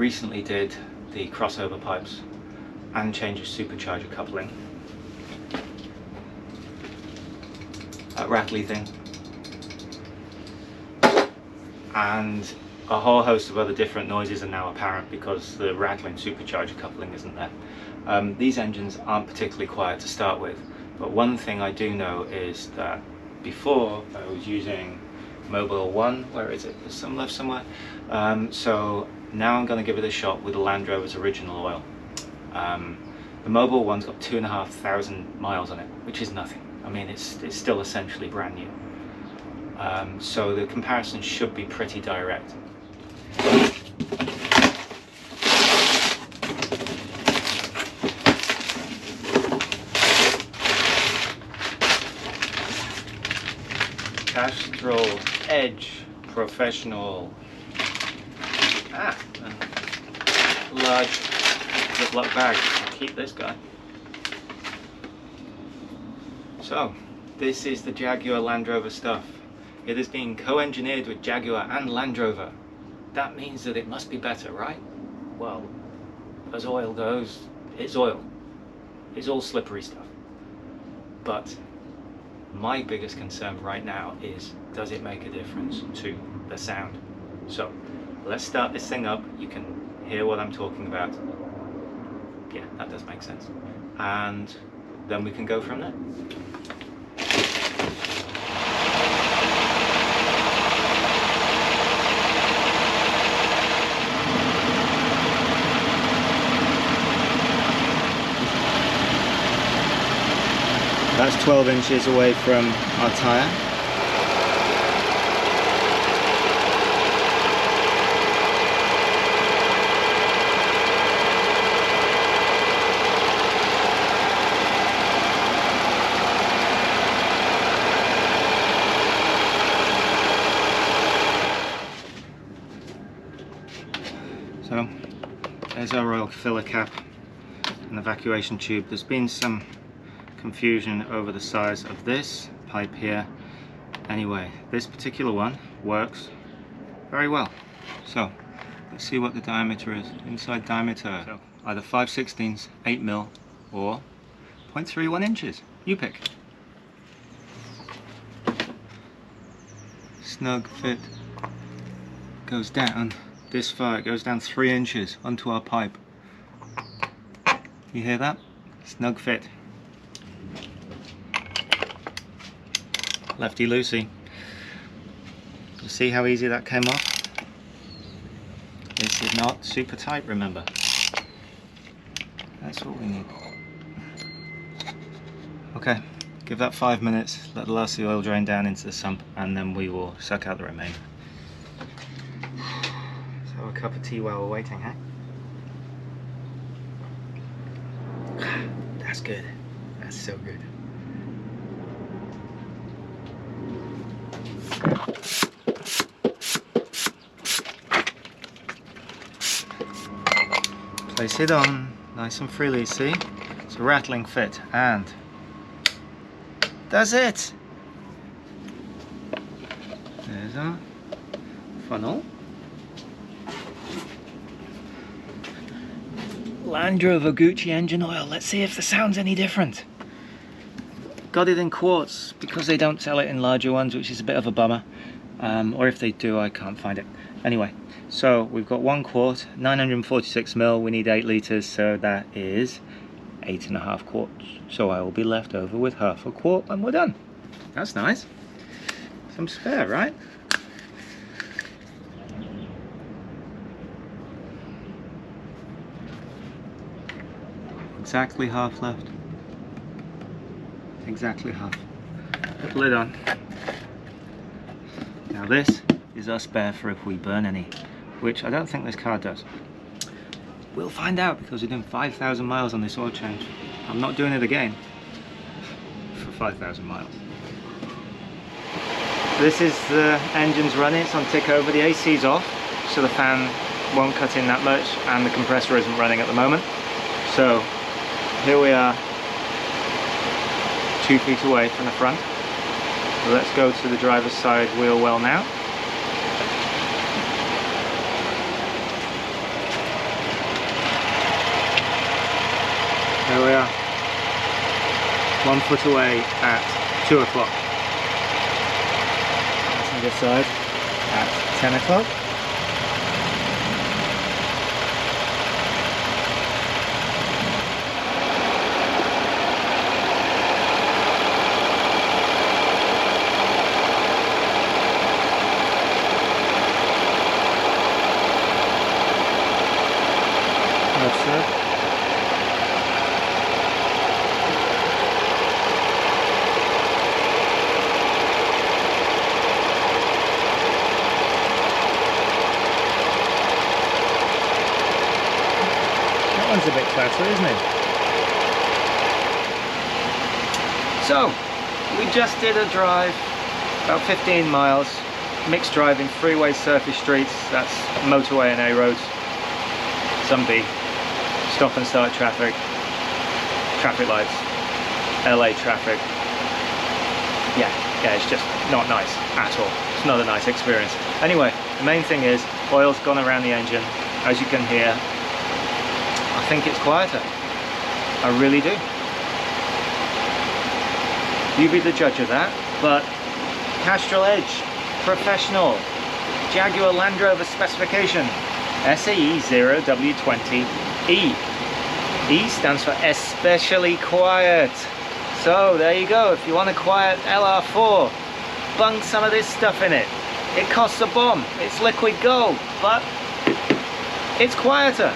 recently did the crossover pipes and changed the supercharger coupling. That rattly thing. And a whole host of other different noises are now apparent because the rattling supercharger coupling isn't there. These engines aren't particularly quiet to start with, but one thing I do know is that before I was using Mobile 1, where is it? There's some left somewhere. So now I'm going to give it a shot with the Land Rover's original oil. The Mobile 1's got 2,500 miles on it, which is nothing. I mean, it's still essentially brand new. So the comparison should be pretty direct. Castrol Edge Professional. And large Ziploc bag. I'll keep this guy. So, this is the Jaguar Land Rover stuff. It has been co-engineered with Jaguar and Land Rover. That means that it must be better, right? Well, as oil goes, it's oil. It's all slippery stuff. But my biggest concern right now is, does it make a difference to the sound? So, let's start this thing up. You can hear what I'm talking about. Yeah, that does make sense. And then we can go from there. That's 12 inches away from our tyre. So there's our oil filler cap and evacuation tube. There's been some confusion over the size of this pipe here. Anyway, this particular one works very well. So let's see what the diameter is. Inside diameter, so either 5/16, 8mm or 0.31 inches. You pick. Snug fit goes down this far. It goes down 3 inches onto our pipe. You hear that? Snug fit. Lefty loosey. You see how easy that came off? This is not super tight, remember. That's what we need. Okay, give that 5 minutes, let the last of the oil drain down into the sump, and then we will suck out the remainder. So a cup of tea while we're waiting, huh? That's good. That's so good. Place it on nice and freely, see? It's a rattling fit, and that's it! There's our funnel. Land Rover Gucci engine oil. Let's see if the sound's any different. Got it in quarts because they don't sell it in larger ones, which is a bit of a bummer. Or if they do, I can't find it. Anyway, so we've got 1 quart, 946ml. We need 8 litres, so that is 8.5 quarts. So I will be left over with half a quart when we're done. That's nice. Some spare, right? Exactly half left. Exactly half. Put the lid on. Now this is our spare for if we burn any, which I don't think this car does. We'll find out because we're doing 5,000 miles on this oil change. I'm not doing it again for 5,000 miles. This is the engine's running, it's on tick over, the AC's off, so the fan won't cut in that much, and the compressor isn't running at the moment. So here we are, 2 feet away from the front. So let's go to the driver's side wheel well now. There we are. 1 foot away at 2 o'clock. That's on this side at 10 o'clock. Left side. That one's a bit flatter, isn't it? So, we just did a drive, about 15 miles, mixed driving, freeway, surface streets, that's motorway and A roads, some B, stop and start traffic, traffic lights, LA traffic. Yeah, it's just not nice at all. It's not a nice experience. Anyway, the main thing is, oil's gone around the engine. As you can hear, I think it's quieter. I really do. You be the judge of that, but Castrol Edge, professional, Jaguar Land Rover specification, SAE 0W20E. E stands for especially quiet. So there you go, if you want a quiet LR4, bung some of this stuff in it. It costs a bomb, it's liquid gold, but it's quieter.